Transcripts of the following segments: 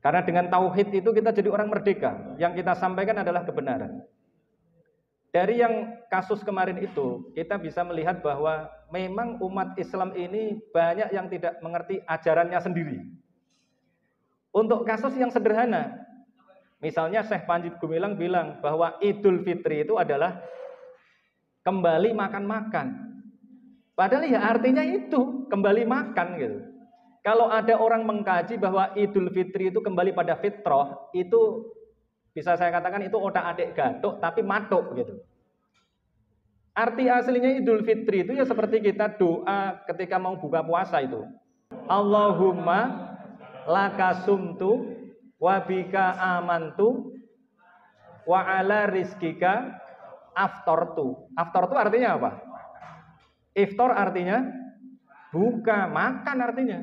Karena dengan tauhid itu kita jadi orang merdeka. Yang kita sampaikan adalah kebenaran. Dari yang kasus kemarin itu, kita bisa melihat bahwa memang umat Islam ini banyak yang tidak mengerti ajarannya sendiri. Untuk kasus yang sederhana, misalnya Syekh Panji Gumilang bilang bahwa Idul Fitri itu adalah kembali makan-makan. Padahal ya artinya itu, kembali makan gitu. Kalau ada orang mengkaji bahwa Idul Fitri itu kembali pada fitrah, itu bisa saya katakan itu otak-adik gatuk tapi matuk gitu. Arti aslinya Idul Fitri itu ya seperti kita doa ketika mau buka puasa itu. Allahumma laka sumtu wa bika amantu wa ala rizkika aftortu. Aftortu artinya apa? Iftar artinya buka, makan artinya.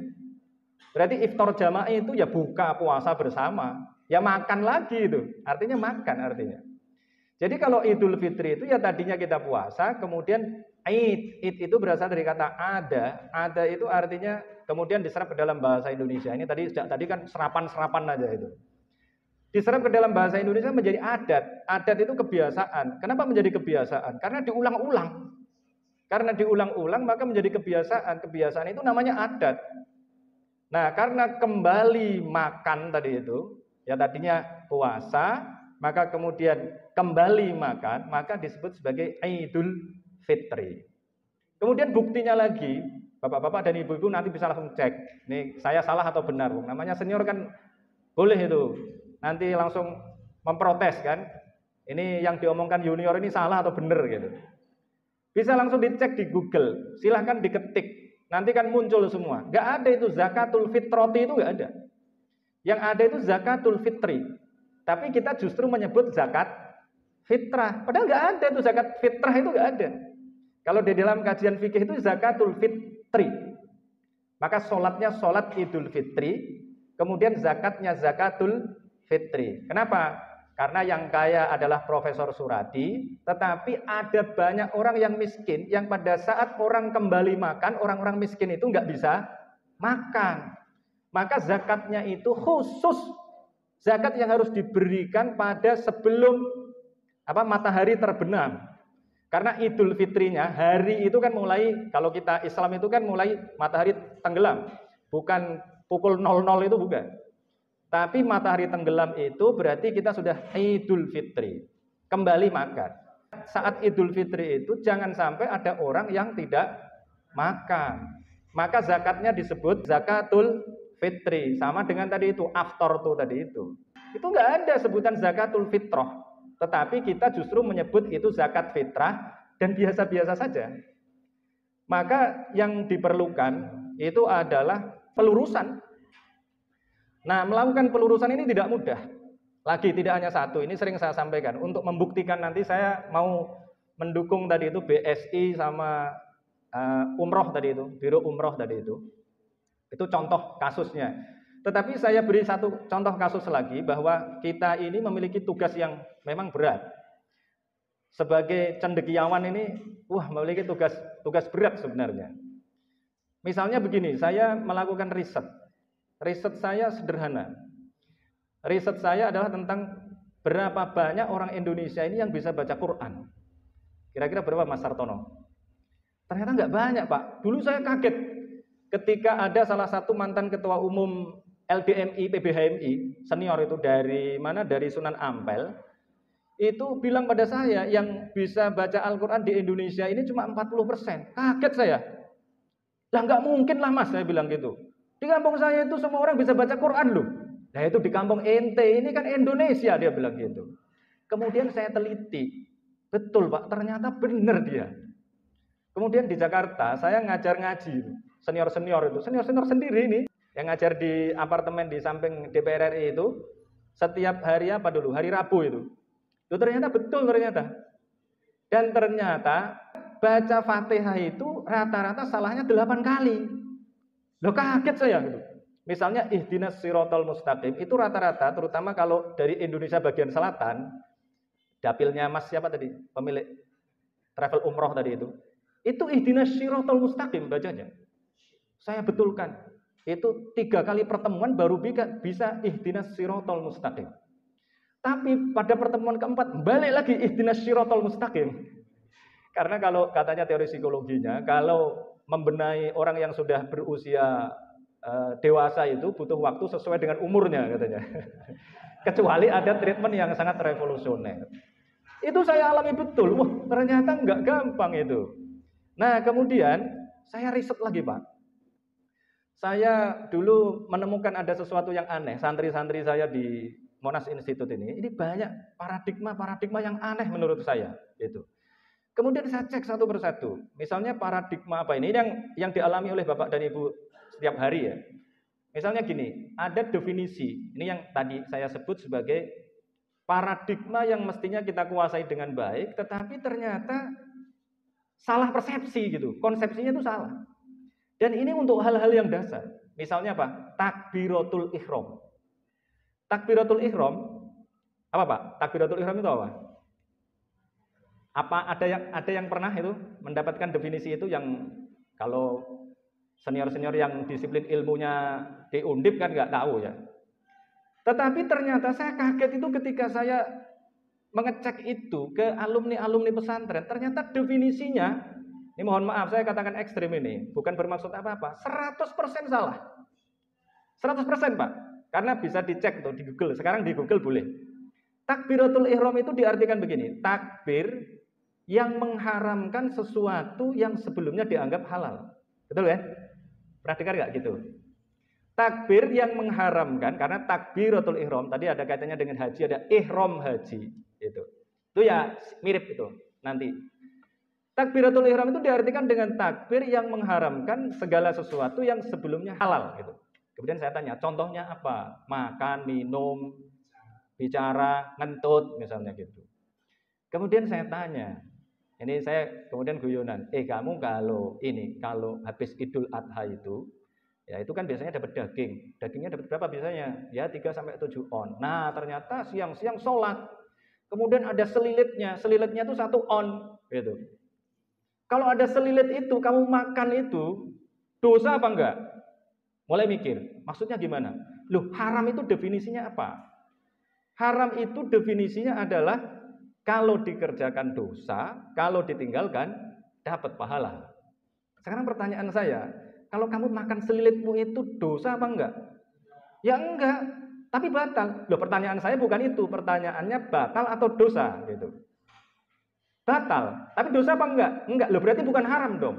Berarti iftar jamaah itu ya buka puasa bersama, ya makan lagi itu. Artinya makan artinya. Jadi kalau Idul Fitri itu ya tadinya kita puasa, kemudian Id itu berasal dari kata ada. Ada itu artinya kemudian diserap ke dalam bahasa Indonesia. Ini tadi kan serapan-serapan aja itu. Diserap ke dalam bahasa Indonesia menjadi adat. Adat itu kebiasaan. Kenapa menjadi kebiasaan? Karena diulang-ulang. Karena diulang-ulang maka menjadi kebiasaan. Kebiasaan itu namanya adat. Nah, karena kembali makan tadi itu, ya tadinya puasa, maka kemudian kembali makan, maka disebut sebagai Idul Fitri. Kemudian buktinya lagi, bapak-bapak dan ibu-ibu nanti bisa langsung cek, nih saya salah atau benar. Namanya senior kan boleh itu, nanti langsung memprotes kan, ini yang diomongkan junior ini salah atau benar gitu. Bisa langsung dicek di Google, silahkan diketik. Nanti kan muncul semua. Gak ada itu zakatul fitrati itu gak ada. Yang ada itu zakatul fitri. Tapi kita justru menyebut zakat fitrah. Padahal gak ada itu zakat fitrah itu gak ada. Kalau di dalam kajian fikih itu zakatul fitri. Maka sholatnya sholat Idul Fitri. Kemudian zakatnya zakatul fitri. Kenapa? Karena yang kaya adalah Profesor Suradi, tetapi ada banyak orang yang miskin, yang pada saat orang kembali makan, orang-orang miskin itu nggak bisa makan. Maka zakatnya itu khusus, zakat yang harus diberikan pada sebelum matahari terbenam. Karena Idul Fitrinya, hari itu kan mulai, kalau kita Islam itu kan mulai matahari tenggelam, bukan pukul 00 itu bukan. Tapi matahari tenggelam itu berarti kita sudah Idul Fitri, kembali makan. Saat Idul Fitri itu jangan sampai ada orang yang tidak makan. Maka zakatnya disebut zakatul fitri, sama dengan tadi itu aftar tuh tadi itu. Itu nggak ada sebutan zakatul fitrah, tetapi kita justru menyebut itu zakat fitrah dan biasa-biasa saja. Maka yang diperlukan itu adalah pelurusan. Nah, melakukan pelurusan ini tidak mudah. Lagi tidak hanya satu, ini sering saya sampaikan. Untuk membuktikan nanti saya mau mendukung tadi itu BSI sama umroh tadi itu, Biro Umroh tadi itu. Itu contoh kasusnya. Tetapi saya beri satu contoh kasus lagi bahwa kita ini memiliki tugas yang memang berat. Sebagai cendekiawan ini, memiliki tugas berat sebenarnya. Misalnya begini, saya melakukan riset. Riset saya sederhana. Riset saya adalah tentang berapa banyak orang Indonesia ini yang bisa baca Quran. Kira-kira berapa Mas Sartono? Ternyata nggak banyak Pak. Dulu saya kaget ketika ada salah satu mantan ketua umum LDMI PBHMI senior itu dari mana? Dari Sunan Ampel. Itu bilang pada saya yang bisa baca Al-Quran di Indonesia ini cuma 40%. Kaget saya. Lah nggak mungkin lah Mas, saya bilang gitu. Di kampung saya itu semua orang bisa baca Quran loh. Nah itu di kampung ente ini kan Indonesia, dia bilang gitu. Kemudian saya teliti, betul Pak, ternyata benar dia. Kemudian di Jakarta saya ngajar ngaji, senior-senior itu, senior-senior sendiri ini yang ngajar di apartemen di samping DPR RI itu setiap hari hari Rabu itu. Itu ternyata betul ternyata. Dan ternyata baca Fatihah itu rata-rata salahnya 8 kali. Loh kaget saya gitu. Misalnya ihdinas sirotol mustaqim itu rata-rata terutama kalau dari Indonesia bagian selatan, dapilnya Mas siapa tadi? Pemilik travel umroh tadi itu ihdinas sirotol mustaqim bacanya. Saya betulkan. Itu 3 kali pertemuan baru bisa ihdinas sirotol mustaqim. Tapi pada pertemuan keempat balik lagi ihdinas sirotol mustaqim. Karena kalau katanya teori psikologinya, kalau membenahi orang yang sudah berusia dewasa itu butuh waktu sesuai dengan umurnya katanya. Kecuali ada treatment yang sangat revolusioner. Itu saya alami betul. Wah, ternyata nggak gampang itu. Nah, kemudian saya riset lagi, Pak. Saya dulu menemukan ada sesuatu yang aneh. Santri-santri saya di Monash Institute ini banyak paradigma yang aneh menurut saya. Itu. Kemudian saya cek satu persatu. Misalnya paradigma apa ini yang dialami oleh Bapak dan Ibu setiap hari ya. Misalnya gini, ada definisi. Ini yang tadi saya sebut sebagai paradigma yang mestinya kita kuasai dengan baik, tetapi ternyata salah persepsi gitu. Konsepsinya itu salah. Dan ini untuk hal-hal yang dasar. Misalnya apa? Takbiratul ihram. Takbiratul ihram apa, Pak? Takbiratul ihram itu apa? Apa ada yang pernah itu mendapatkan definisi itu yang kalau senior-senior yang disiplin ilmunya di Undip kan nggak tahu ya. Tetapi ternyata saya kaget itu ketika saya mengecek itu ke alumni-alumni pesantren, ternyata definisinya, ini mohon maaf saya katakan ekstrim ini, bukan bermaksud apa-apa, 100% salah. 100% Pak, karena bisa dicek tuh di Google, sekarang di Google boleh. Takbiratul ihram itu diartikan begini, takbir yang mengharamkan sesuatu yang sebelumnya dianggap halal. Betul ya? Pernah dengar nggak gitu? Takbir yang mengharamkan, karena takbiratul ihram tadi ada kaitannya dengan haji, ada ihram haji. Itu ya mirip itu nanti. Takbiratul ihram itu diartikan dengan takbir yang mengharamkan segala sesuatu yang sebelumnya halal. Gitu. Kemudian saya tanya, contohnya apa? Makan, minum, bicara, ngentut, misalnya gitu. Kemudian saya tanya, ini saya kemudian guyonan, kamu kalau habis Idul Adha itu, ya itu kan biasanya dapat daging. Dagingnya dapat berapa biasanya? Ya 3-7 on. Nah, ternyata siang-siang sholat. Kemudian ada selilitnya itu 1 on. Gitu. Kalau ada selilit itu, kamu makan itu, dosa apa enggak? Mulai mikir, maksudnya gimana? Loh, haram itu definisinya apa? Haram itu definisinya adalah kalau dikerjakan dosa, kalau ditinggalkan dapat pahala. Sekarang pertanyaan saya, kalau kamu makan selilitmu itu dosa apa enggak? Ya enggak, tapi batal. Loh, pertanyaan saya bukan itu, pertanyaannya batal atau dosa gitu. Batal, tapi dosa apa enggak? Enggak, loh berarti bukan haram dong.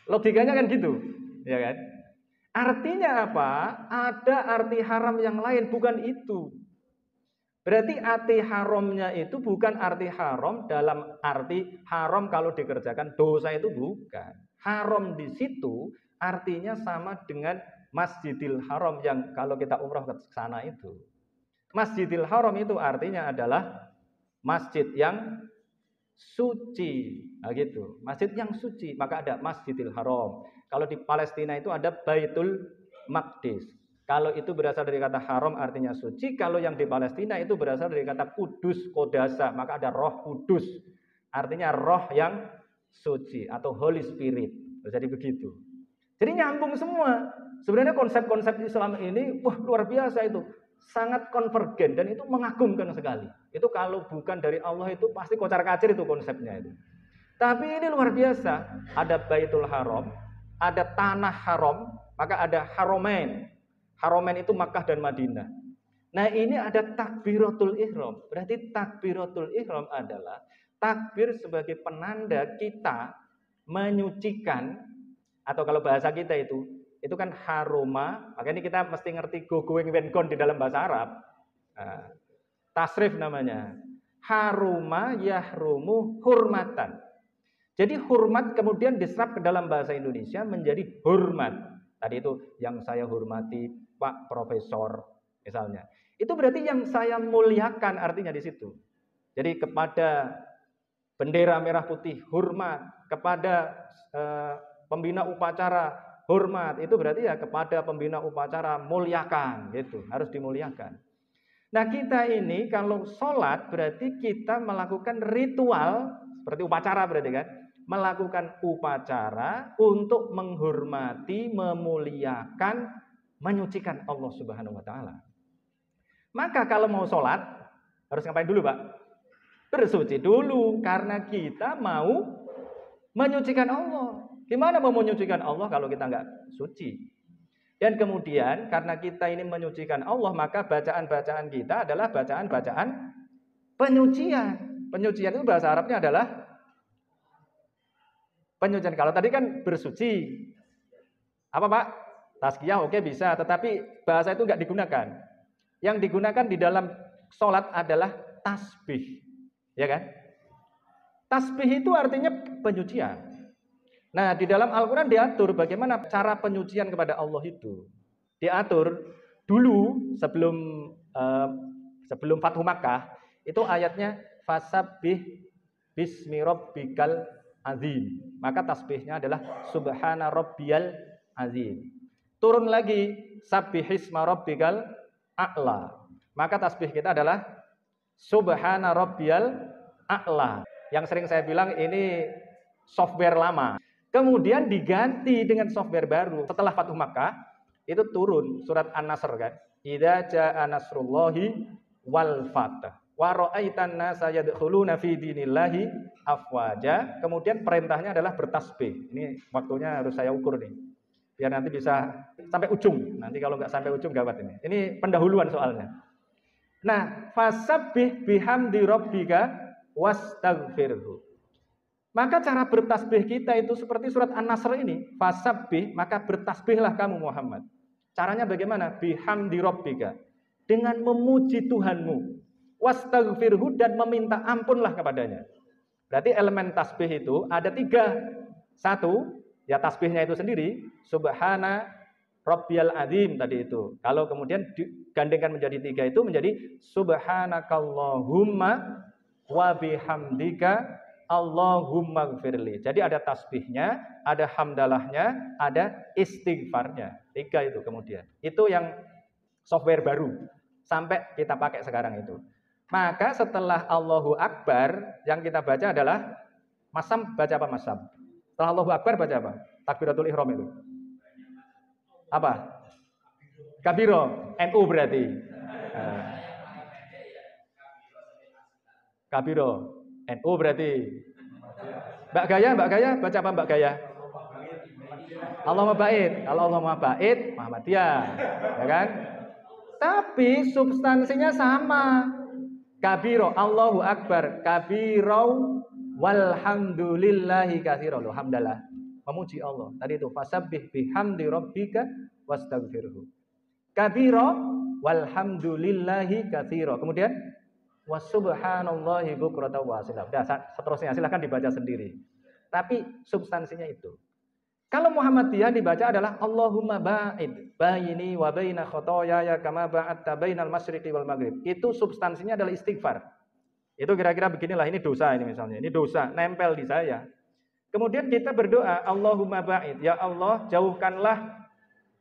Logikanya kan gitu, ya kan? Artinya apa? Ada arti haram yang lain, bukan itu. Berarti arti haramnya itu bukan arti haram dalam arti haram kalau dikerjakan dosa, itu bukan. Haram di situ artinya sama dengan Masjidil Haram yang kalau kita umrah ke sana itu. Masjidil Haram itu artinya adalah masjid yang suci. Nah gitu, masjid yang suci, maka ada Masjidil Haram. Kalau di Palestina itu ada Baitul Maqdis. Kalau itu berasal dari kata haram artinya suci, kalau yang di Palestina itu berasal dari kata kudus, kodasa, maka ada roh kudus. Artinya roh yang suci atau Holy Spirit. Jadi begitu. Jadi nyambung semua. Sebenarnya konsep-konsep Islam ini luar biasa itu. Sangat konvergen dan itu mengagumkan sekali. Itu kalau bukan dari Allah itu pasti kocar-kacir itu konsepnya itu. Tapi ini luar biasa. Ada Baitul Haram, ada tanah haram, maka ada Haramain. Haramain itu Makkah dan Madinah. Nah, ini ada takbiratul ihram. Berarti takbiratul ihram adalah takbir sebagai penanda kita menyucikan, atau kalau bahasa kita itu kan haroma, makanya kita mesti ngerti go going when gone di dalam bahasa Arab. Nah, tasrif namanya. Haruma yahrumu hurmatan. Jadi hormat kemudian diserap ke dalam bahasa Indonesia menjadi hormat. Tadi itu yang saya hormati Pak Profesor misalnya. Itu berarti yang saya muliakan artinya di situ. Jadi kepada bendera merah putih hormat, kepada pembina upacara hormat, itu berarti ya kepada pembina upacara muliakan gitu, harus dimuliakan. Nah, kita ini kalau sholat berarti kita melakukan ritual seperti upacara berarti kan, melakukan upacara untuk menghormati, memuliakan, menyucikan Allah Subhanahu wa taala. Maka kalau mau sholat harus ngapain dulu, Pak? Bersuci dulu, karena kita mau menyucikan Allah. Gimana mau menyucikan Allah kalau kita nggak suci? Dan kemudian karena kita ini menyucikan Allah, maka bacaan-bacaan kita adalah bacaan-bacaan penyucian. Penyucian itu bahasa Arabnya adalah penyucian. Kalau tadi kan bersuci. Apa, Pak? Tazkiyah oke bisa, tetapi bahasa itu nggak digunakan. Yang digunakan di dalam sholat adalah tasbih. Ya kan? Tasbih itu artinya penyucian. Nah, di dalam Al-Quran diatur bagaimana cara penyucian kepada Allah itu. Diatur dulu sebelum Fathu Makkah, itu ayatnya fasabbih bismi rabbikal azim. Maka tasbihnya adalah subhana rabbiyal azim. Turun lagi sabbihisma rabbikal a'la. Maka tasbih kita adalah subhana rabbiyal a'la. Yang sering saya bilang ini software lama. Kemudian diganti dengan software baru. Setelah Fathu Makkah, itu turun surat An-Nasr kan. Idza jaa nasrullahi wal fath. Wa ra'aitan nasa yadkhuluna fi dinillahi afwaja. Kemudian perintahnya adalah bertasbih. Ini waktunya harus saya ukur nih. Biar nanti bisa sampai ujung. Nanti kalau nggak sampai ujung gawat ini. Ini pendahuluan soalnya. Nah, fasabbih bihamdi rabbika wastaghfirhu. Maka cara bertasbih kita itu seperti surat An-Nasr ini. Fasabbih, maka bertasbihlah kamu Muhammad. Caranya bagaimana? Bihamdi rabbika. Dengan memuji Tuhanmu. Wastaghfirhu, dan meminta ampunlah kepadanya. Berarti elemen tasbih itu ada 3. 1, ya tasbihnya itu sendiri. Subhana rabbiyal azim tadi itu. Kalau kemudian digandengkan menjadi 3 itu menjadi subhanakallahumma wa bihamdika Allahumma gfirli. Jadi ada tasbihnya, ada hamdalahnya, ada istighfarnya. 3 itu kemudian. Itu yang software baru. Sampai kita pakai sekarang itu. Maka setelah Allahu Akbar, yang kita baca adalah masam, baca apa masam? Setelah Allahu Akbar baca apa? Takbiratul ihram itu. Apa? Kabiro, NU berarti. Kabiro. NU berarti. Mbak Gaya baca apa Mbak Gaya? Allahumma ba'id. Kalau Allahumma ba'id, Muhammadiyah, ya kan? Tapi substansinya sama. Kabiro, Allahu Akbar, kabiro, walhamdulillahi katsira. Alhamdulillah, memuji Allah. Tadi itu fasabbih bihamdi rabbika wastaghfirhu. Kabiro, walhamdulillahi katsira. Kemudian wasubhanallahi bukratan wa asila. Seterusnya silahkan dibaca sendiri. Tapi substansinya itu. Kalau Muhammadiyah dibaca adalah Allahumma ba'id baini wa baina khotoyaya kama ba'adta bainal masyriqi wal maghrib. Itu substansinya adalah istighfar. Itu kira-kira beginilah, ini dosa ini misalnya. Ini dosa nempel di saya. Kemudian kita berdoa, Allahumma ba'id, ya Allah jauhkanlah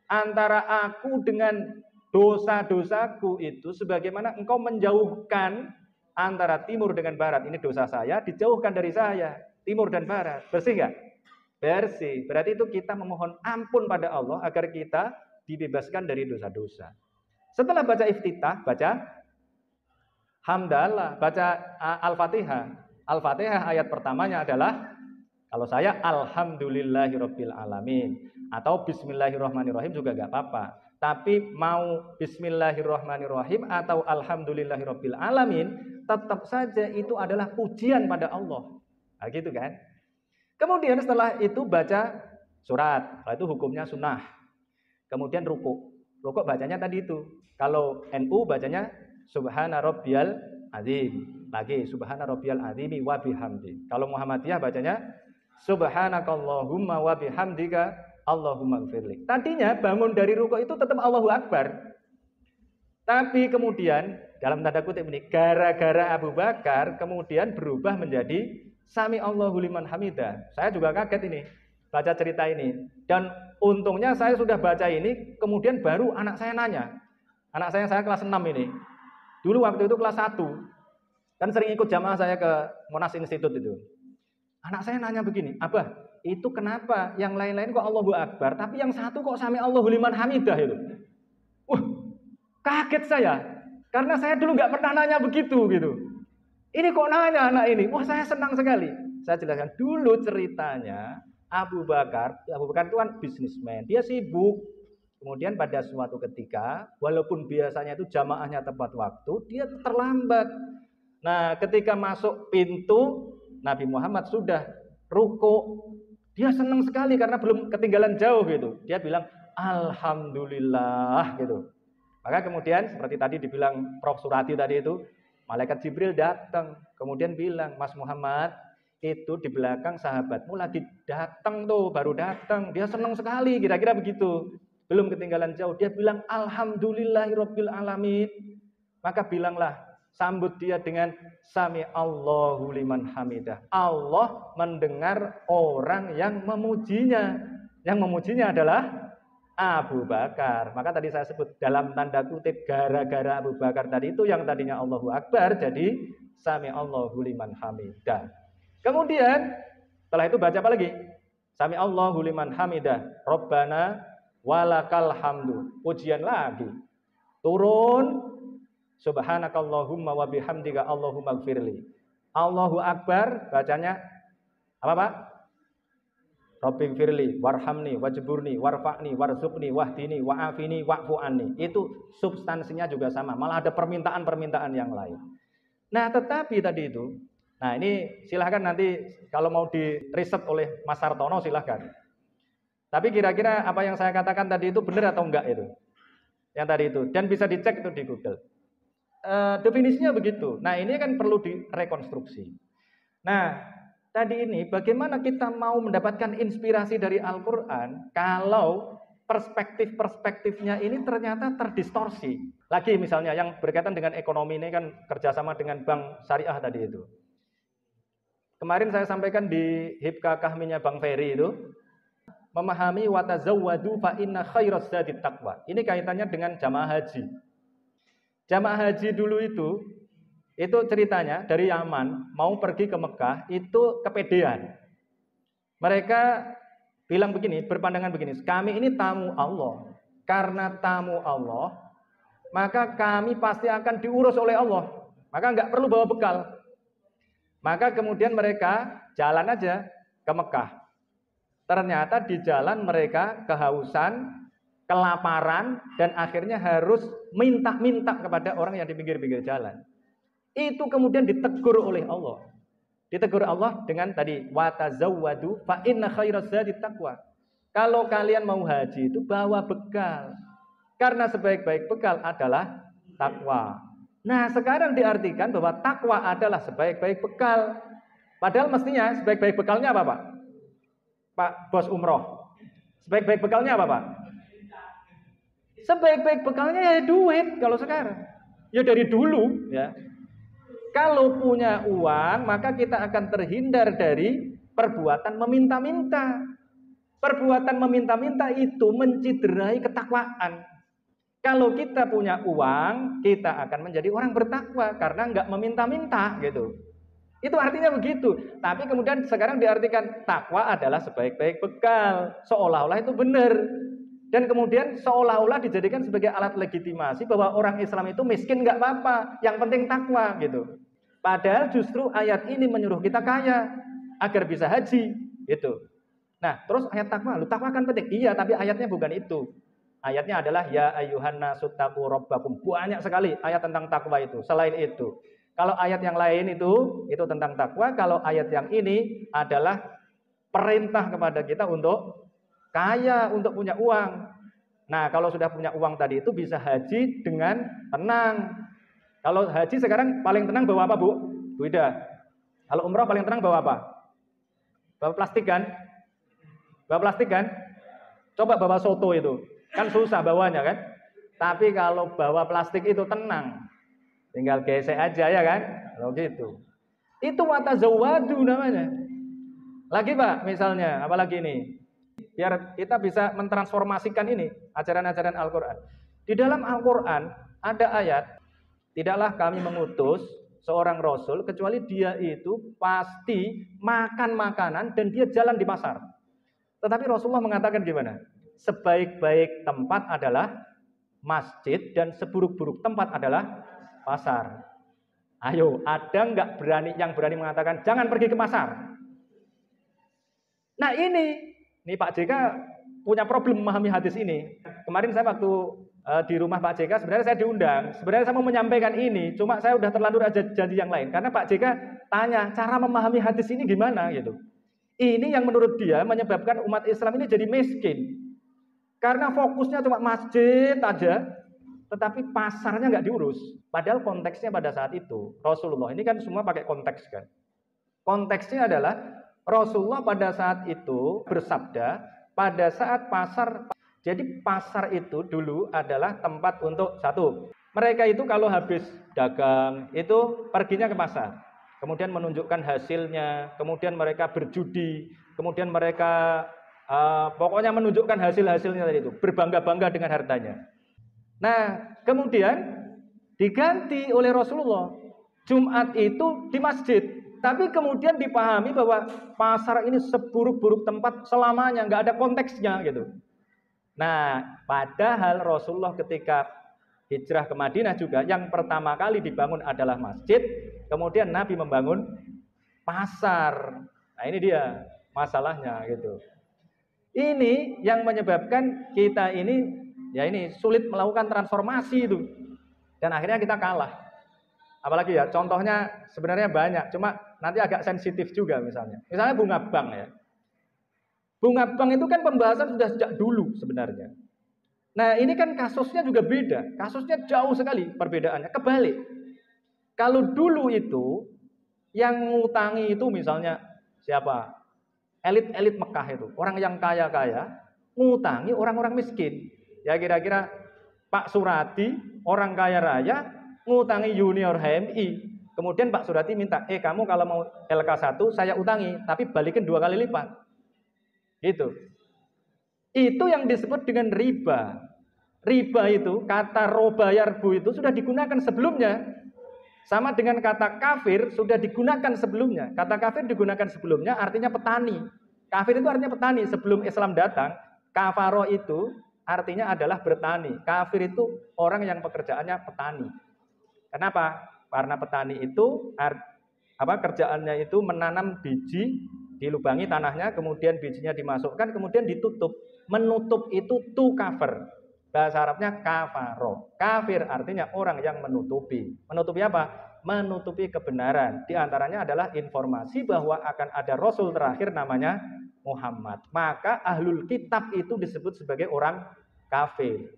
antara aku dengan dosa-dosaku itu sebagaimana engkau menjauhkan antara timur dengan barat. Ini dosa saya dijauhkan dari saya, timur dan barat. Bersih enggak? Bersih. Berarti itu kita memohon ampun pada Allah agar kita dibebaskan dari dosa-dosa. Setelah baca iftitah, baca hamdalah, baca Al-Fatihah. Al-Fatihah ayat pertamanya adalah, kalau saya alhamdulillahirabbil alamin atau bismillahirrahmanirrahim juga enggak apa-apa. Tapi mau bismillahirrahmanirrahim atau alhamdulillahirabbil alamin, tetap saja itu adalah pujian pada Allah. Nah, gitu kan? Kemudian setelah itu baca surat, itu hukumnya sunnah. Kemudian rukuk. Rukuk bacanya tadi itu. Kalau NU bacanya subhana rabbiyal azim. Lagi subhana rabbiyal azimi wa bihamdi. Kalau Muhammadiyah bacanya subhanakallahumma wa bihamdika Allahumma gfirli. Tadinya bangun dari rukuk itu tetap Allahu Akbar. Tapi kemudian dalam tanda kutip ini, gara-gara Abu Bakar kemudian berubah menjadi Sami Allahu liman hamidah. Saya juga kaget ini baca cerita ini. Dan untungnya saya sudah baca ini, kemudian baru anak saya nanya. Anak saya kelas 6 ini. Dulu waktu itu kelas 1. Kan sering ikut jamaah saya ke Monas Institute itu. Anak saya nanya begini, Abah, itu kenapa yang lain-lain kok Allahu Akbar, tapi yang satu kok sami Allahu liman hamidah itu? Wah, kaget saya. Karena saya dulu nggak pernah nanya begitu gitu. Ini kok nanya anak ini? Wah, saya senang sekali. Saya jelaskan dulu ceritanya. Abu Bakar itu kan bisnismen. Dia sibuk. Kemudian pada suatu ketika, walaupun biasanya itu jamaahnya tepat waktu, dia terlambat. Nah, ketika masuk pintu, Nabi Muhammad sudah ruku. Dia senang sekali karena belum ketinggalan jauh gitu. Dia bilang, Alhamdulillah gitu. Maka kemudian seperti tadi dibilang Prof. Surati tadi itu, malaikat Jibril datang. Kemudian bilang, Mas Muhammad, itu di belakang sahabatmu lagi datang tuh, baru datang. Dia senang sekali, kira-kira begitu. Belum ketinggalan jauh. Dia bilang, Alhamdulillahirabbil alamin. Maka bilanglah, sambut dia dengan Sami Allahu liman hamidah. Allah mendengar orang yang memujinya. Yang memujinya adalah Abu Bakar. Maka tadi saya sebut dalam tanda kutip gara-gara Abu Bakar tadi itu yang tadinya Allahu Akbar jadi Sami Allahu liman hamidah. Kemudian setelah itu baca apa lagi? Sami Allahu liman hamidah. Rabbana walakal hamdu. Pujian lagi. Turun. Subhanakallahumma wa bihamdika Allahumma gfirli. Allahu Akbar bacanya apa Pak? Rabbi gfirli warhamni wajburni warfa'ni warzuqni wahdini wa'afini wa'fu anni. Itu substansinya juga sama. Malah ada permintaan-permintaan yang lain. Nah, tetapi tadi itu, nah ini silahkan nanti kalau mau di riset oleh Mas Sartono silahkan. Tapi kira-kira apa yang saya katakan tadi itu benar atau enggak itu? Yang tadi itu. Dan bisa dicek itu di Google. Definisinya begitu. Nah, ini kan perlu direkonstruksi. Nah, tadi ini bagaimana kita mau mendapatkan inspirasi dari Al-Quran kalau perspektif-perspektifnya ini ternyata terdistorsi. Lagi misalnya yang berkaitan dengan ekonomi ini kan kerjasama dengan bank syariah tadi itu. Kemarin saya sampaikan di Hibka Kahminya Bang Ferry itu, memahami wa tazawwadu fa inna khairaz zadit taqwa. Ini kaitannya dengan jamaah haji. Jamaah haji dulu itu ceritanya dari Yaman mau pergi ke Mekah itu kepedean. Mereka bilang begini, berpandangan begini, kami ini tamu Allah. Karena tamu Allah, maka kami pasti akan diurus oleh Allah. Maka nggak perlu bawa bekal. Maka kemudian mereka jalan aja ke Mekah. Ternyata di jalan mereka kehausan, kelaparan, dan akhirnya harus minta-minta kepada orang yang di pinggir-pinggir jalan. Itu kemudian ditegur oleh Allah. Ditegur Allah dengan tadi wa tazawwadu fa inna khairaz zadi taqwa. Kalau kalian mau haji itu bawa bekal. Karena sebaik-baik bekal adalah takwa. Nah, sekarang diartikan bahwa takwa adalah sebaik-baik bekal. Padahal mestinya sebaik-baik bekalnya apa, Pak? Pak Bos Umroh. Sebaik-baik bekalnya apa, Pak? Sebaik-baik bekalnya ya duit kalau sekarang. Ya dari dulu ya. Kalau punya uang, maka kita akan terhindar dari perbuatan meminta-minta. Perbuatan meminta-minta itu menciderai ketakwaan. Kalau kita punya uang, kita akan menjadi orang bertakwa karena nggak meminta-minta gitu. Itu artinya begitu. Tapi kemudian sekarang diartikan takwa adalah sebaik-baik bekal. Seolah-olah itu benar. Dan kemudian seolah-olah dijadikan sebagai alat legitimasi bahwa orang Islam itu miskin nggak apa-apa, yang penting takwa gitu. Padahal justru ayat ini menyuruh kita kaya agar bisa haji gitu. Nah, terus ayat takwa, lu takwa kan penting. Iya, tapi ayatnya bukan itu. Ayatnya adalah ya ayyuhan nasu taqu rabbakum. Banyak sekali ayat tentang takwa itu. Selain itu, kalau ayat yang lain itu tentang takwa. Kalau ayat yang ini adalah perintah kepada kita untuk kaya, untuk punya uang. Nah, kalau sudah punya uang tadi itu bisa haji dengan tenang. Kalau haji sekarang paling tenang bawa apa, Bu? Bu Ida. Kalau umrah paling tenang bawa apa? Bawa plastik kan? Bawa plastik kan? Coba bawa soto itu. Kan susah bawanya kan? Tapi kalau bawa plastik itu tenang. Tinggal gesek aja ya kan? Kalau gitu. Itu watazawwadu namanya. Lagi Pak, misalnya, apalagi ini? Biar kita bisa mentransformasikan ini ajaran-ajaran Al-Quran. Di dalam Al-Quran ada ayat, tidaklah kami mengutus seorang rasul kecuali dia itu pasti makan makanan dan dia jalan di pasar. Tetapi Rasulullah mengatakan gimana? Sebaik-baik tempat adalah masjid dan seburuk-buruk tempat adalah pasar. Ayo, ada nggak yang berani mengatakan jangan pergi ke pasar? Nah ini Pak JK punya problem memahami hadis ini. Kemarin saya waktu di rumah Pak JK, sebenarnya saya diundang. Sebenarnya saya mau menyampaikan ini, cuma saya udah terlanjur aja janji yang lain. Karena Pak JK tanya cara memahami hadis ini gimana gitu. Ini yang menurut dia menyebabkan umat Islam ini jadi miskin. Karena fokusnya cuma masjid aja, tetapi pasarnya nggak diurus. Padahal konteksnya pada saat itu, Rasulullah ini kan semua pakai konteks kan. Konteksnya adalah Rasulullah pada saat itu bersabda, pada saat pasar, jadi pasar itu dulu adalah tempat untuk satu. Mereka itu kalau habis dagang, itu perginya ke pasar. Kemudian menunjukkan hasilnya, kemudian mereka berjudi, kemudian mereka pokoknya menunjukkan hasil-hasilnya tadi itu, berbangga-bangga dengan hartanya. Nah, kemudian diganti oleh Rasulullah. Jumat itu di masjid. Tapi kemudian dipahami bahwa pasar ini seburuk-buruk tempat selamanya, nggak ada konteksnya gitu. Nah, padahal Rasulullah ketika hijrah ke Madinah juga yang pertama kali dibangun adalah masjid, kemudian Nabi membangun pasar. Nah, ini dia masalahnya gitu. Ini yang menyebabkan kita ini sulit melakukan transformasi itu. Dan akhirnya kita kalah. Apalagi ya, contohnya sebenarnya banyak, cuma nanti agak sensitif juga misalnya. Misalnya bunga bank ya. Bunga bank itu kan pembahasan sudah sejak dulu sebenarnya. Nah, ini kan kasusnya juga beda. Kasusnya jauh sekali perbedaannya. Kebalik. Kalau dulu itu yang ngutangi itu misalnya siapa? Elit-elit Mekah itu, orang yang kaya-kaya ngutangi orang-orang miskin. Ya kira-kira Pak Surati, orang kaya raya, ngutangi junior HMI. Kemudian Pak Surati minta, kamu kalau mau LK1 saya utangi, tapi balikin 2 kali lipat. Gitu. Itu yang disebut dengan riba. Riba itu, kata roba yarbu itu sudah digunakan sebelumnya. Sama dengan kata kafir sudah digunakan sebelumnya. Kata kafir digunakan sebelumnya artinya petani. Kafir itu artinya petani. Sebelum Islam datang, kafaro itu artinya adalah bertani. Kafir itu orang yang pekerjaannya petani. Kenapa? Karena petani itu kerjaannya itu menanam biji, dilubangi tanahnya, kemudian bijinya dimasukkan, kemudian ditutup. Menutup itu to cover. Bahasa Arabnya kafaro. Kafir artinya orang yang menutupi. Menutupi apa? Menutupi kebenaran. Di antaranya adalah informasi bahwa akan ada Rasul terakhir namanya Muhammad. Maka ahlul kitab itu disebut sebagai orang kafir.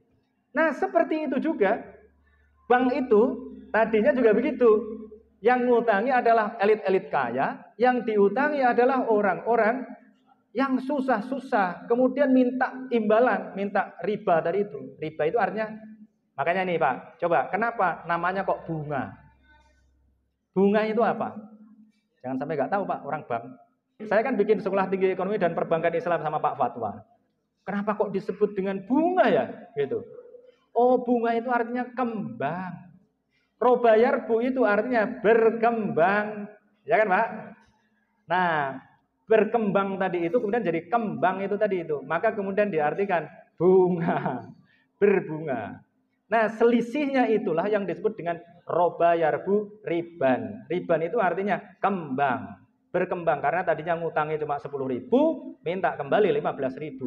Nah, seperti itu juga bank itu tadinya juga begitu. Yang ngutangi adalah elit-elit kaya, yang diutangi adalah orang-orang yang susah-susah, kemudian minta imbalan, minta riba dari itu. Riba itu artinya, makanya nih Pak, coba kenapa namanya kok bunga? Bunga itu apa? Jangan sampai nggak tahu Pak, orang bank. Saya kan bikin sekolah tinggi ekonomi dan perbankan Islam sama Pak Fatwa. Kenapa kok disebut dengan bunga ya? Gitu. Oh, bunga itu artinya kembang. Robayarbu itu artinya berkembang, ya kan Pak? Nah, berkembang tadi itu kemudian jadi kembang itu tadi itu. Maka kemudian diartikan bunga, berbunga. Nah, selisihnya itulah yang disebut dengan robayarbu riban. Riban itu artinya kembang, berkembang. Karena tadinya ngutangi cuma 10.000, minta kembali 15.000.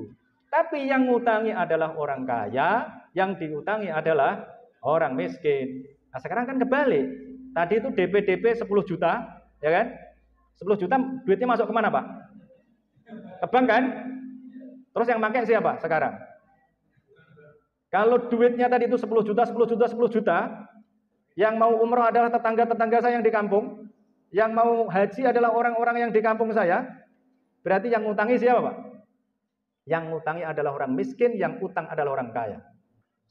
Tapi yang ngutangi adalah orang kaya, yang diutangi adalah orang miskin. Nah, sekarang kan kebalik. Tadi itu DP 10 juta, ya kan? 10 juta duitnya masuk kemana Pak? Ke bank kan? Terus yang pakai siapa sekarang? Kalau duitnya tadi itu 10 juta, 10 juta, 10 juta, yang mau umroh adalah tetangga-tetangga saya yang di kampung, yang mau haji adalah orang-orang yang di kampung saya, berarti yang ngutangi siapa Pak? Yang ngutangi adalah orang miskin, yang utang adalah orang kaya.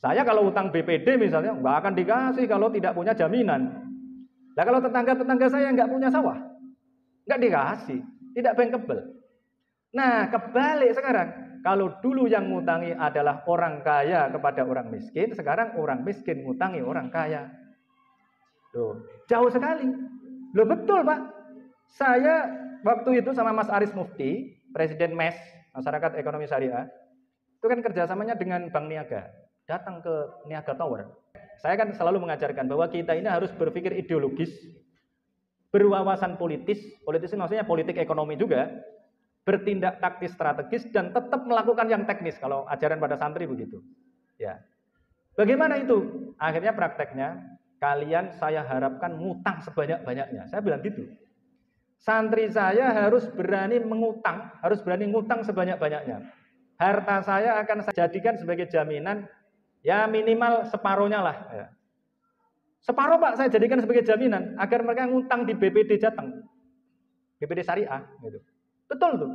Saya kalau utang BPD misalnya, nggak akan dikasih kalau tidak punya jaminan. Nah kalau tetangga-tetangga saya nggak punya sawah, nggak dikasih, tidak bankable. Nah, kebalik sekarang. Kalau dulu yang ngutangi adalah orang kaya kepada orang miskin, sekarang orang miskin ngutangi orang kaya. Loh, jauh sekali. Loh betul Pak. Saya waktu itu sama Mas Aris Mufti, Presiden MES, Masyarakat Ekonomi Syariah, itu kan kerjasamanya dengan Bank Niaga. Datang ke Niaga Tower. Saya kan selalu mengajarkan bahwa kita ini harus berpikir ideologis, berwawasan politis itu maksudnya politik ekonomi juga, bertindak taktis strategis, dan tetap melakukan yang teknis, kalau ajaran pada santri begitu. Ya. Bagaimana itu? Akhirnya prakteknya, kalian saya harapkan ngutang sebanyak-banyaknya. Saya bilang gitu. Santri saya harus berani mengutang, harus berani ngutang sebanyak-banyaknya. Harta saya akan saya jadikan sebagai jaminan, ya minimal separuhnya lah. Ya. Separuh Pak saya jadikan sebagai jaminan, agar mereka ngutang di BPD Jateng. BPD Syariah. Gitu. Betul tuh.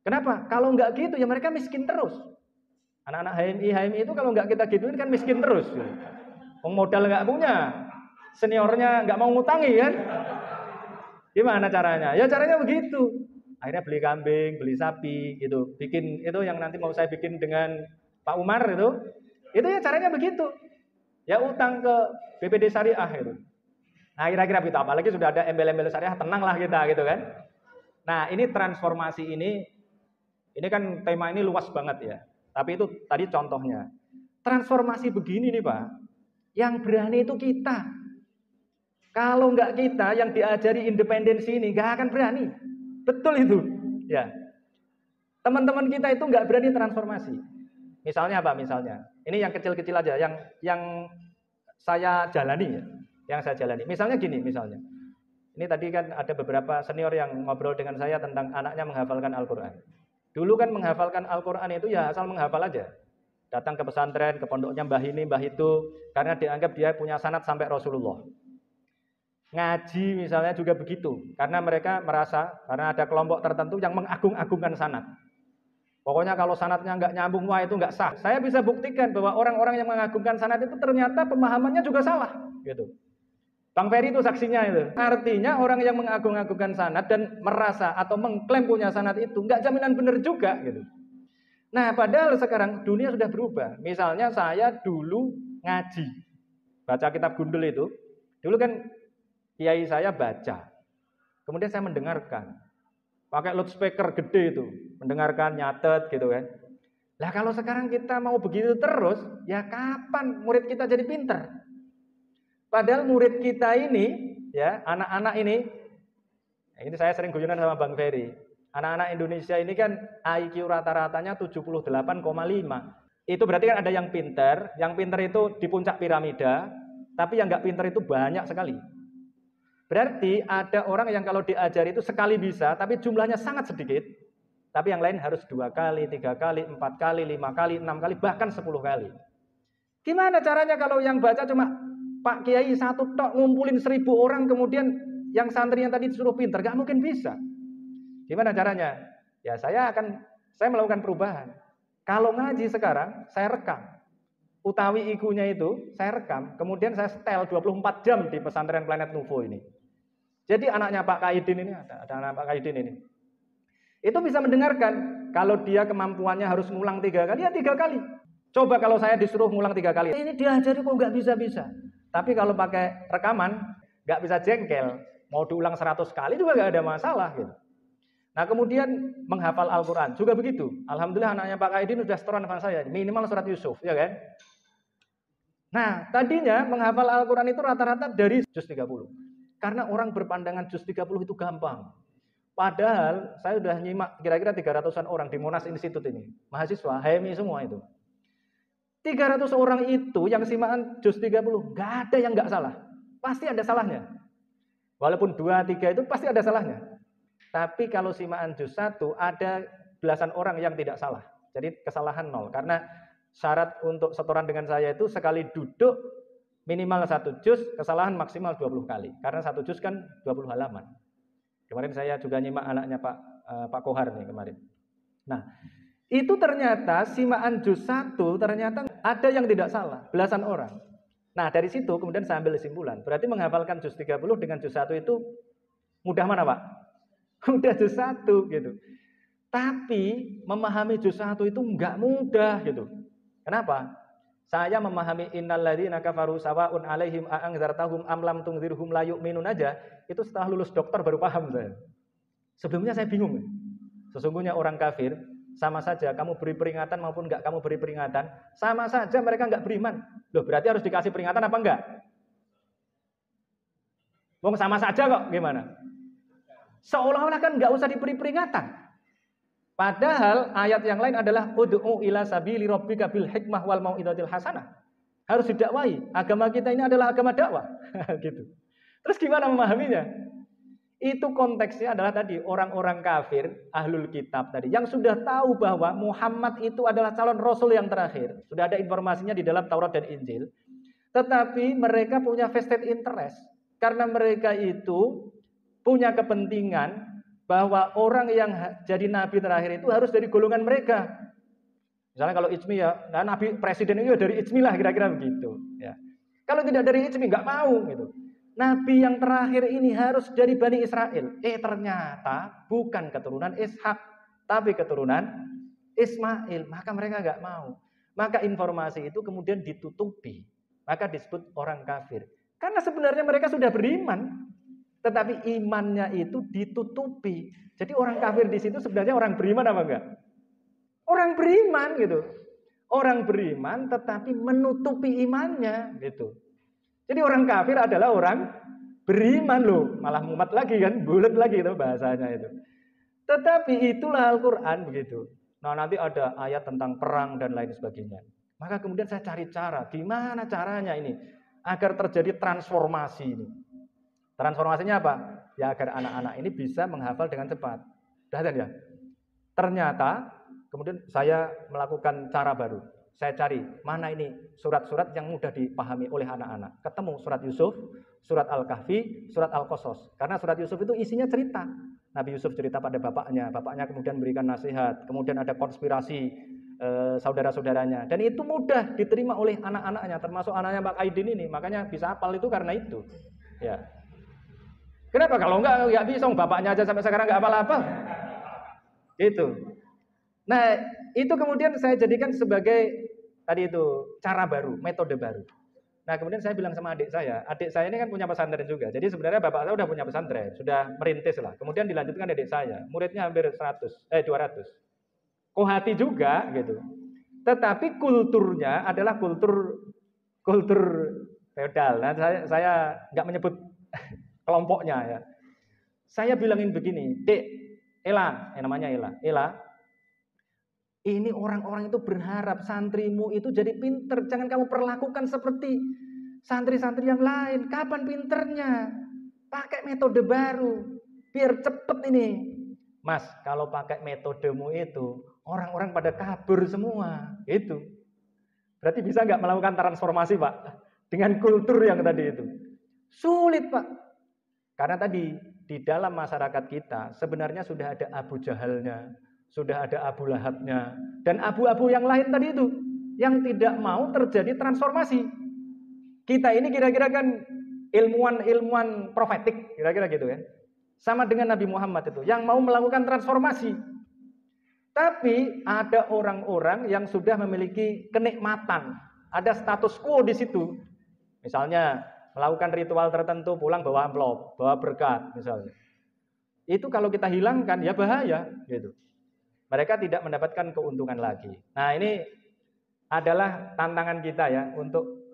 Kenapa? Kalau nggak gitu ya mereka miskin terus. Anak-anak HMI itu kalau nggak kita gituin kan miskin terus. Modal nggak punya, seniornya nggak mau ngutangi kan? Gimana caranya? Ya caranya begitu. Akhirnya beli kambing, beli sapi, gitu. Bikin itu yang nanti mau saya bikin dengan Pak Umar itu ya caranya begitu. Ya utang ke BPD Syariah itu. Nah kira-kira begitu. Apalagi sudah ada embel-embel syariah, tenanglah kita gitu kan. Nah ini transformasi ini kan tema ini luas banget ya. Tapi itu tadi contohnya. Transformasi begini nih Pak, yang berani itu kita. Kalau nggak kita yang diajari independensi ini, nggak akan berani. Betul itu. Ya. Teman-teman kita itu nggak berani transformasi. Misalnya apa? Misalnya, ini yang kecil-kecil aja, yang saya jalani ya, yang saya jalani. Misalnya gini, misalnya. Ini tadi kan ada beberapa senior yang ngobrol dengan saya tentang anaknya menghafalkan Al-Quran. Dulu kan menghafalkan Al-Quran itu ya asal menghafal aja. Datang ke pesantren, ke pondoknya mbah ini, mbah itu, karena dianggap dia punya sanad sampai Rasulullah. Ngaji misalnya juga begitu, karena mereka merasa, karena ada kelompok tertentu yang mengagung-agungkan sanad. Pokoknya kalau sanadnya nggak nyambung, wah itu nggak sah. Saya bisa buktikan bahwa orang-orang yang mengagungkan sanad itu ternyata pemahamannya juga salah. Gitu. Bang Ferry itu saksinya itu. Artinya orang yang mengagung-agungkan sanad dan merasa atau mengklaim punya sanad itu nggak jaminan benar juga. Gitu. Nah padahal sekarang dunia sudah berubah. Misalnya saya dulu ngaji, baca kitab Gundul itu. Dulu kan kiai saya baca, kemudian saya mendengarkan. Pakai loudspeaker gede itu, mendengarkan, nyatet gitu kan. Lah kalau sekarang kita mau begitu terus, ya kapan murid kita jadi pinter? Padahal murid kita ini, ya anak-anak ini saya sering guyonan sama Bang Ferry. Anak-anak Indonesia ini kan IQ rata-ratanya 78,5. Itu berarti kan ada yang pinter itu di puncak piramida, tapi yang nggak pinter itu banyak sekali. Berarti ada orang yang kalau diajari itu sekali bisa, tapi jumlahnya sangat sedikit. Tapi yang lain harus 2 kali, 3 kali, 4 kali, 5 kali, 6 kali, bahkan 10 kali. Gimana caranya kalau yang baca cuma Pak Kiai satu tok ngumpulin 1000 orang, kemudian yang santri yang tadi disuruh pinter? Gak mungkin bisa. Gimana caranya? Ya saya melakukan perubahan. Kalau ngaji sekarang, saya rekam. Utawi ikunya itu, saya rekam. Kemudian saya setel 24 jam di pesantren Planet Nuvo ini. Jadi anaknya Pak Kaidin ini, ada anak Pak Kaidin ini. Itu bisa mendengarkan. Kalau dia kemampuannya harus ngulang 3 kali, ya 3 kali. Coba kalau saya disuruh ngulang 3 kali. Ini diajari kok nggak bisa-bisa. Tapi kalau pakai rekaman, nggak bisa jengkel. Mau diulang 100 kali juga nggak ada masalah. Gitu. Nah kemudian menghafal Al-Quran juga begitu. Alhamdulillah anaknya Pak Kaidin sudah setoran dengan saya. Minimal surat Yusuf, ya kan? Nah tadinya menghafal Al-Quran itu rata-rata dari juz 30. Karena orang berpandangan juz 30 itu gampang. Padahal saya sudah nyimak kira-kira 300-an orang di Monas Institute ini. Mahasiswa, HMI semua itu. 300 orang itu yang simaan juz 30. Gak ada yang gak salah. Pasti ada salahnya. Walaupun 2, 3 itu pasti ada salahnya. Tapi kalau simaan juz 1 ada belasan orang yang tidak salah. Jadi kesalahan 0. Karena syarat untuk setoran dengan saya itu sekali duduk minimal 1 juz, kesalahan maksimal 20 kali. Karena 1 juz kan 20 halaman. Kemarin saya juga nyimak anaknya Pak Kohar nih kemarin. Nah, itu ternyata simaan juz 1 ternyata ada yang tidak salah, belasan orang. Nah, dari situ kemudian saya ambil kesimpulan. Berarti menghafalkan juz 30 dengan juz 1 itu mudah mana, Pak? Mudah juz 1 gitu. Tapi memahami juz 1 itu enggak mudah gitu. Kenapa? Saya memahami innalladzina kafaru sawa'un 'alaihim a'anzartahum am lam tunzirhum la yu'minun aja, itu setelah lulus dokter baru paham saya. Sebelumnya saya bingung. Sesungguhnya orang kafir sama saja kamu beri peringatan maupun enggak kamu beri peringatan, sama saja mereka enggak beriman. Loh, berarti harus dikasih peringatan apa enggak? Wong sama saja kok, gimana? Seolah-olah kan enggak usah diberi peringatan. Padahal ayat yang lain adalah ud'u ila sabili rabbika bil hikmah wal mau'izatil hasanah. Harus didakwai. Agama kita ini adalah agama dakwah. Gitu. Terus gimana memahaminya? Itu konteksnya adalah tadi orang-orang kafir, ahlul kitab tadi yang sudah tahu bahwa Muhammad itu adalah calon rasul yang terakhir. Sudah ada informasinya di dalam Taurat dan Injil. Tetapi mereka punya vested interest karena mereka itu punya kepentingan bahwa orang yang jadi nabi terakhir itu harus dari golongan mereka. Misalnya kalau Ijmi ya, nah nabi presiden itu dari Ijmi lah kira-kira begitu. Ya. Kalau tidak dari Ijmi nggak mau gitu. Nabi yang terakhir ini harus dari Bani Israel. Ternyata bukan keturunan Ishak, tapi keturunan Ismail. Maka mereka nggak mau. Maka informasi itu kemudian ditutupi. Maka disebut orang kafir. Karena sebenarnya mereka sudah beriman. Tetapi imannya itu ditutupi. Jadi orang kafir di situ sebenarnya orang beriman apa enggak? Orang beriman gitu. Orang beriman tetapi menutupi imannya gitu. Jadi orang kafir adalah orang beriman loh. Malah mumet lagi kan, bulat lagi itu bahasanya itu. Tetapi itulah Al-Quran begitu. Nah nanti ada ayat tentang perang dan lain sebagainya. Maka kemudian saya cari cara. Gimana caranya ini? Agar terjadi transformasi ini. Transformasinya apa? Ya agar anak-anak ini bisa menghafal dengan cepat. Sudah ya? Ternyata kemudian saya melakukan cara baru. Saya cari mana ini surat-surat yang mudah dipahami oleh anak-anak. Ketemu surat Yusuf, surat Al-Kahfi, surat Al-Qasas. Karena surat Yusuf itu isinya cerita. Nabi Yusuf cerita pada bapaknya kemudian berikan nasihat, kemudian ada konspirasi saudara-saudaranya. Dan itu mudah diterima oleh anak-anaknya, termasuk anaknya Pak Aidin ini. Makanya bisa hafal itu karena itu. Ya. Kenapa kalau enggak bisa, bapaknya aja sampai sekarang enggak hafal-hafal. Gitu. Nah, itu kemudian saya jadikan sebagai tadi itu cara baru, metode baru. Nah, kemudian saya bilang sama adik saya ini kan punya pesantren juga. Jadi sebenarnya bapak saya udah punya pesantren, sudah merintis lah. Kemudian dilanjutkan adik saya, muridnya hampir 200. Kohati juga gitu. Tetapi kulturnya adalah kultur feodal. Nah, saya enggak menyebut kelompoknya ya. Saya bilangin begini, Dek, Ela, namanya Ela, ini orang-orang itu berharap santrimu itu jadi pinter. Jangan kamu perlakukan seperti santri-santri yang lain. Kapan pinternya? Pakai metode baru, biar cepet ini. Mas, kalau pakai metodemu itu, orang-orang pada kabur semua. Itu. Berarti bisa nggak melakukan transformasi, Pak? Dengan kultur yang tadi itu. Sulit, Pak. Karena tadi di dalam masyarakat kita sebenarnya sudah ada Abu Jahalnya, sudah ada Abu Lahabnya, dan abu-abu yang lain tadi itu yang tidak mau terjadi transformasi. Kita ini kira-kira kan ilmuwan profetik, kira-kira gitu ya. Sama dengan Nabi Muhammad itu yang mau melakukan transformasi. Tapi ada orang-orang yang sudah memiliki kenikmatan, ada status quo di situ. Misalnya melakukan ritual tertentu, pulang bawa amplop, bawa berkat misalnya. Itu kalau kita hilangkan ya bahaya gitu. Mereka tidak mendapatkan keuntungan lagi. Nah, ini adalah tantangan kita ya untuk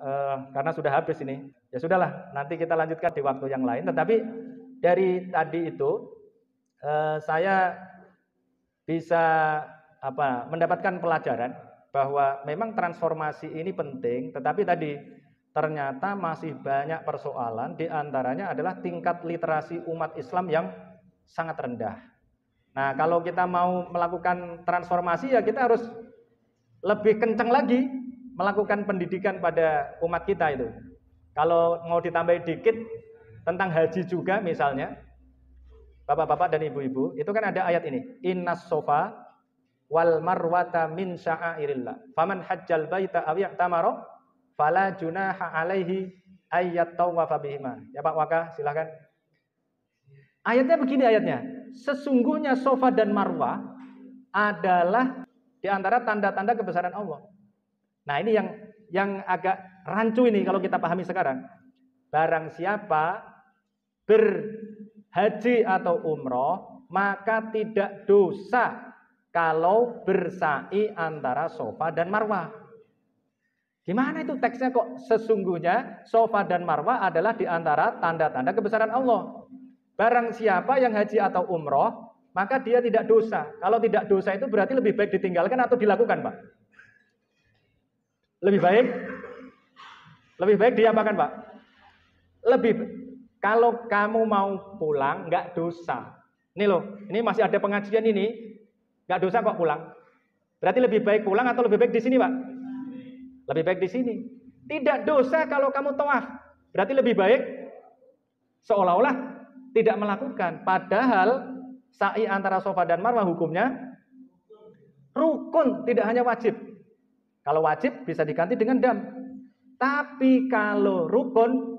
karena sudah habis ini. Ya sudahlah, nanti kita lanjutkan di waktu yang lain. Tetapi dari tadi itu saya bisa mendapatkan pelajaran bahwa memang transformasi ini penting, tetapi tadi ternyata masih banyak persoalan, di antaranya adalah tingkat literasi umat Islam yang sangat rendah. Nah, kalau kita mau melakukan transformasi ya kita harus lebih kencang lagi melakukan pendidikan pada umat kita itu. Kalau mau ditambah dikit tentang haji juga misalnya, bapak-bapak dan ibu-ibu, itu kan ada ayat ini, Innas sofa wal marwata min sya'airillah. Faman hajjal baita aw ya'tamara fala junaha alaihi ayyat tawafa bihima. Ya Pak Waka, silakan. Ayatnya begini ayatnya. Sesungguhnya Sofa dan Marwah adalah di antara tanda-tanda kebesaran Allah. Nah, ini yang agak rancu ini kalau kita pahami sekarang. Barang siapa berhaji atau umroh, maka tidak dosa kalau bersa'i antara Safa dan Marwah. Gimana itu teksnya kok? Sesungguhnya Safa dan Marwah adalah di antara tanda-tanda kebesaran Allah. Barang siapa yang haji atau umroh, maka dia tidak dosa. Kalau tidak dosa itu berarti lebih baik ditinggalkan atau dilakukan, Pak? Lebih baik diapakan, Pak? Kalau kamu mau pulang nggak dosa. Ini loh, ini masih ada pengajian ini, nggak dosa kok pulang. Berarti lebih baik pulang atau lebih baik di sini, Pak? Lebih baik di sini. Tidak dosa kalau kamu tawaf. Berarti lebih baik seolah-olah tidak melakukan. Padahal sa'i antara Safa dan Marwah hukumnya rukun, tidak hanya wajib. Kalau wajib bisa diganti dengan dam. Tapi kalau rukun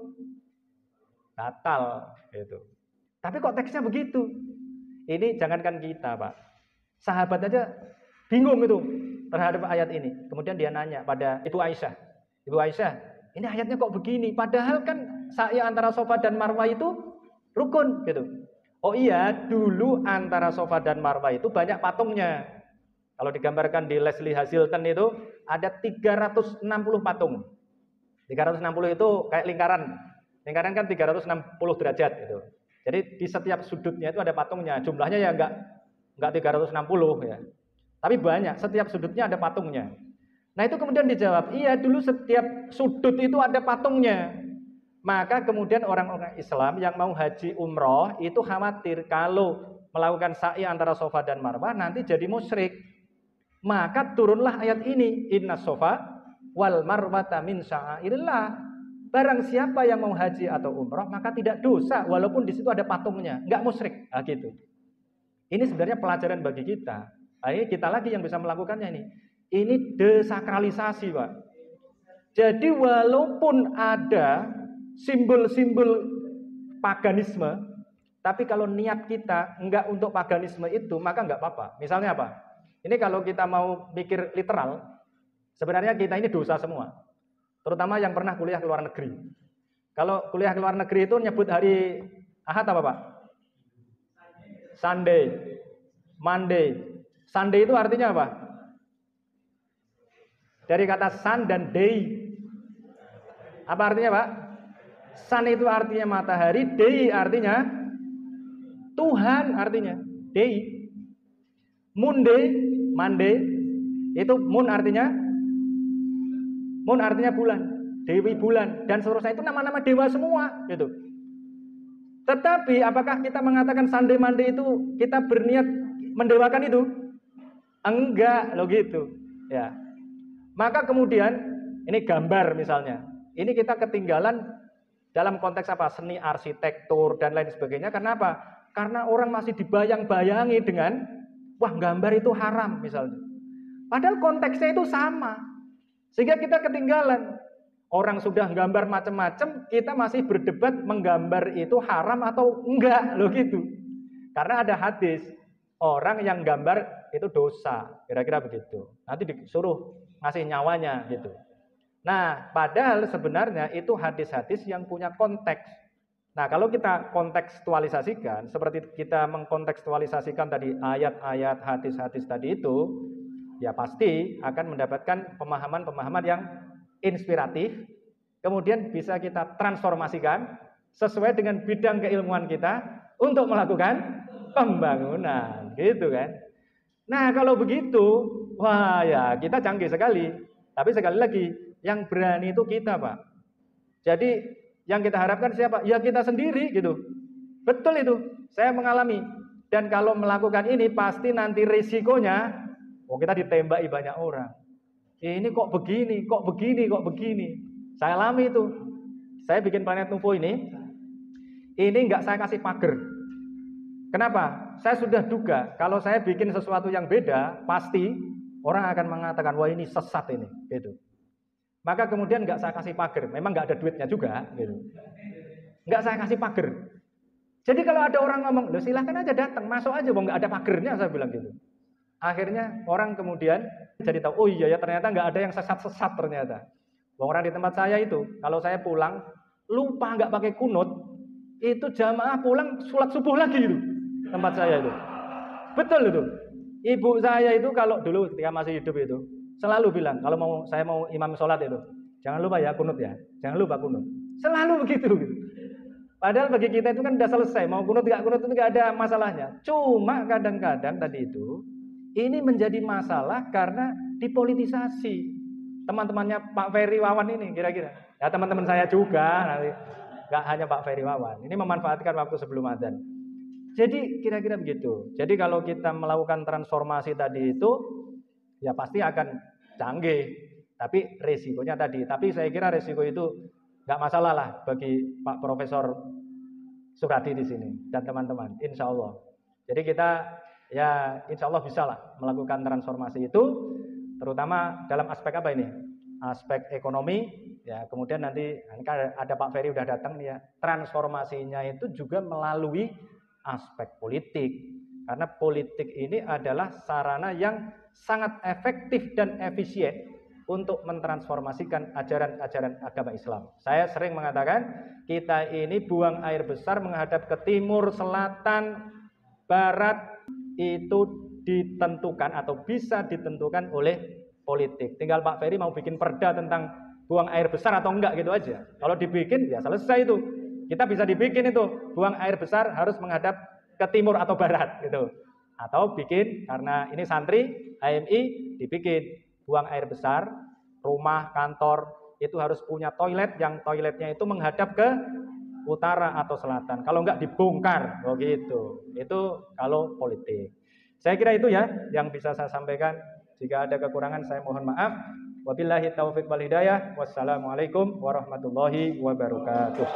batal gitu. Tapi kok teksnya begitu? Ini jangankan kita, Pak. Sahabat aja bingung itu terhadap ayat ini. Kemudian dia nanya pada Ibu Aisyah. Ibu Aisyah, ini ayatnya kok begini? Padahal kan sa'i antara Safa dan Marwah itu rukun gitu. Oh iya, dulu antara Safa dan Marwah itu banyak patungnya. Kalau digambarkan di Leslie Hazilton itu ada 360 patung. 360 itu kayak lingkaran. Lingkaran kan 360 derajat gitu. Jadi di setiap sudutnya itu ada patungnya. Jumlahnya ya enggak 360 ya. Tapi banyak, setiap sudutnya ada patungnya. Nah itu kemudian dijawab, iya dulu setiap sudut itu ada patungnya. Maka kemudian orang-orang Islam yang mau haji umroh itu khawatir kalau melakukan sa'i antara Safa dan Marwah nanti jadi musyrik. Maka turunlah ayat ini, Inna Safa wal Marwata min sya'airillah. Barang siapa yang mau haji atau umroh maka tidak dosa walaupun di situ ada patungnya, enggak musyrik. Nah, gitu. Ini sebenarnya pelajaran bagi kita. Ayo kita lagi yang bisa melakukannya ini. Ini desakralisasi, Pak. Jadi walaupun ada simbol-simbol paganisme, tapi kalau niat kita enggak untuk paganisme itu, maka enggak apa-apa. Misalnya apa? Ini kalau kita mau mikir literal, sebenarnya kita ini dosa semua. Terutama yang pernah kuliah ke luar negeri. Kalau kuliah ke luar negeri itu nyebut hari Ahad apa, Pak? Sunday, Monday. Sunday itu artinya apa? Dari kata sun dan day. Apa artinya, Pak? Sun itu artinya matahari, day artinya Tuhan artinya. Day. Monday, itu moon artinya bulan, dewi bulan dan seterusnya, itu nama-nama dewa semua gitu. Tetapi apakah kita mengatakan Sunday Monday itu kita berniat mendewakan itu? Enggak, lo gitu. Ya. Maka kemudian ini gambar misalnya. Ini kita ketinggalan dalam konteks apa? Seni arsitektur dan lain sebagainya. Kenapa? Karena orang masih dibayang-bayangi dengan wah, gambar itu haram misalnya. Padahal konteksnya itu sama. Sehingga kita ketinggalan. Orang sudah gambar macam-macam, kita masih berdebat menggambar itu haram atau enggak, lo gitu. Karena ada hadis, orang yang gambar itu dosa, kira-kira begitu. Nanti disuruh ngasih nyawanya gitu. Nah, padahal sebenarnya itu hadis-hadis yang punya konteks. Nah, kalau kita kontekstualisasikan, seperti kita mengkontekstualisasikan tadi ayat-ayat, hadis-hadis tadi itu, ya pasti akan mendapatkan pemahaman-pemahaman yang inspiratif, kemudian bisa kita transformasikan sesuai dengan bidang keilmuan kita untuk melakukan pembangunan, gitu kan. Nah, kalau begitu, wah ya kita canggih sekali. Tapi sekali lagi, yang berani itu kita, Pak. Jadi yang kita harapkan siapa? Ya kita sendiri gitu. Betul itu, saya mengalami. Dan kalau melakukan ini pasti nanti risikonya, kita ditembaki banyak orang. Ini kok begini, kok begini, kok begini. Saya alami itu. Saya bikin Planet Nuvo ini nggak saya kasih pagar. Kenapa? Saya sudah duga kalau saya bikin sesuatu yang beda, pasti orang akan mengatakan wah ini sesat ini, gitu. Maka kemudian nggak saya kasih pagar. Memang nggak ada duitnya juga, gitu. Nggak saya kasih pagar. Jadi kalau ada orang ngomong, loh silahkan aja datang, masuk aja, nggak ada pagarnya, saya bilang gitu. Akhirnya orang kemudian jadi tahu, oh iya ya ternyata nggak ada yang sesat-sesat ternyata. Orang di tempat saya itu, kalau saya pulang lupa nggak pakai kunut, itu jamaah pulang sholat subuh lagi itu tempat saya itu. Betul itu. Ibu saya itu kalau dulu ketika masih hidup itu selalu bilang kalau saya mau imam sholat itu, jangan lupa ya kunut ya, jangan lupa kunut. Selalu begitu. Gitu. Padahal bagi kita itu kan udah selesai, mau kunut itu nggak ada masalahnya. Cuma kadang-kadang tadi itu ini menjadi masalah karena dipolitisasi. Teman-temannya Pak Ferry Wawan ini kira-kira. Ya teman-teman saya juga, nanti nggak hanya Pak Ferry Wawan. Ini memanfaatkan waktu sebelum adzan. Jadi kira-kira begitu. Jadi kalau kita melakukan transformasi tadi itu, ya pasti akan canggih. Tapi resikonya tadi. Tapi saya kira resiko itu nggak masalah lah bagi Pak Profesor Suradi di sini dan teman-teman. Insya Allah. Jadi kita ya insya Allah bisa lah melakukan transformasi itu, terutama dalam aspek apa ini? Aspek ekonomi. Ya kemudian nanti ada Pak Ferry udah datang nih ya. Transformasinya itu juga melalui aspek politik. Karena politik ini adalah sarana yang sangat efektif dan efisien untuk mentransformasikan ajaran-ajaran agama Islam. Saya sering mengatakan, kita ini buang air besar menghadap ke timur, selatan, barat, itu ditentukan atau bisa ditentukan oleh politik. Tinggal Pak Ferry mau bikin perda tentang buang air besar atau enggak gitu aja. Kalau dibikin, ya selesai itu. Kita bisa dibikin itu, buang air besar harus menghadap ke timur atau barat gitu. Atau bikin, karena ini santri, HMI, dibikin buang air besar, rumah, kantor, itu harus punya toilet yang toiletnya itu menghadap ke utara atau selatan. Kalau enggak dibongkar, begitu. Itu kalau politik. Saya kira itu ya yang bisa saya sampaikan. Jika ada kekurangan saya mohon maaf. Wabillahi taufiq wal hidayah. Wassalamualaikum warahmatullahi wabarakatuh.